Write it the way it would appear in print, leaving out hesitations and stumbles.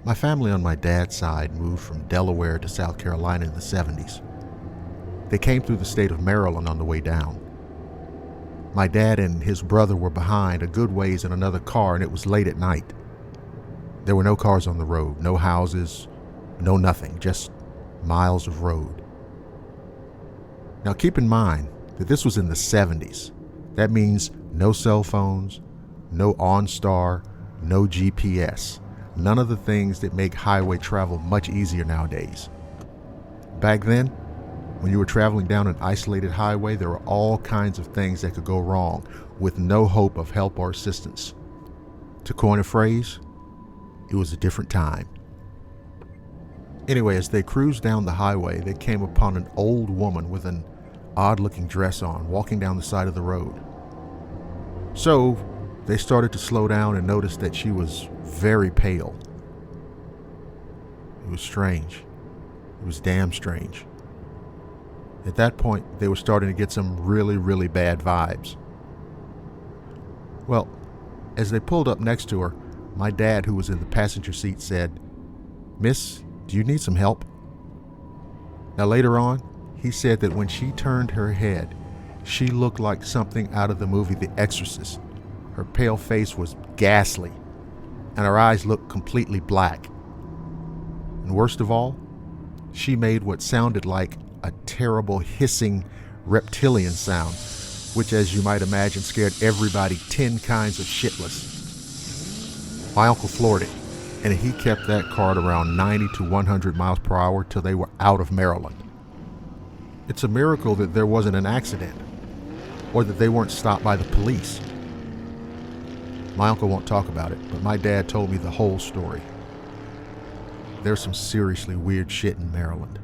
My family on my dad's side moved from Delaware to South Carolina in the 70s. They came through the state of Maryland on the way down. My dad and his brother were behind a good ways in another car, and it was late at night. There were no cars on the road, no houses, no nothing, just miles of road. Now keep in mind that this was in the 70s. That means no cell phones, no OnStar, no GPS, none of the things that make highway travel much easier nowadays. Back then, when you were traveling down an isolated highway, there were all kinds of things that could go wrong with no hope of help or assistance. To coin a phrase, it was a different time. Anyway, as they cruised down the highway, they came upon an old woman with an odd-looking dress on, walking down the side of the road. So they started to slow down and noticed that she was very pale. It was strange. It was damn strange. At that point, they were starting to get some really, really bad vibes. Well, as they pulled up next to her, my dad, who was in the passenger seat, said, "Miss, do you need some help?" Now later on, he said that when she turned her head, she looked like something out of the movie The Exorcist. Her pale face was ghastly, and her eyes looked completely black. And worst of all, she made what sounded like a terrible hissing reptilian sound, which, as you might imagine, scared everybody 10 kinds of shitless. My uncle floored it, and he kept that car at around 90 to 100 miles per hour till they were out of Maryland. It's a miracle that there wasn't an accident, or that they weren't stopped by the police. My uncle won't talk about it, but my dad told me the whole story. There's some seriously weird shit in Maryland.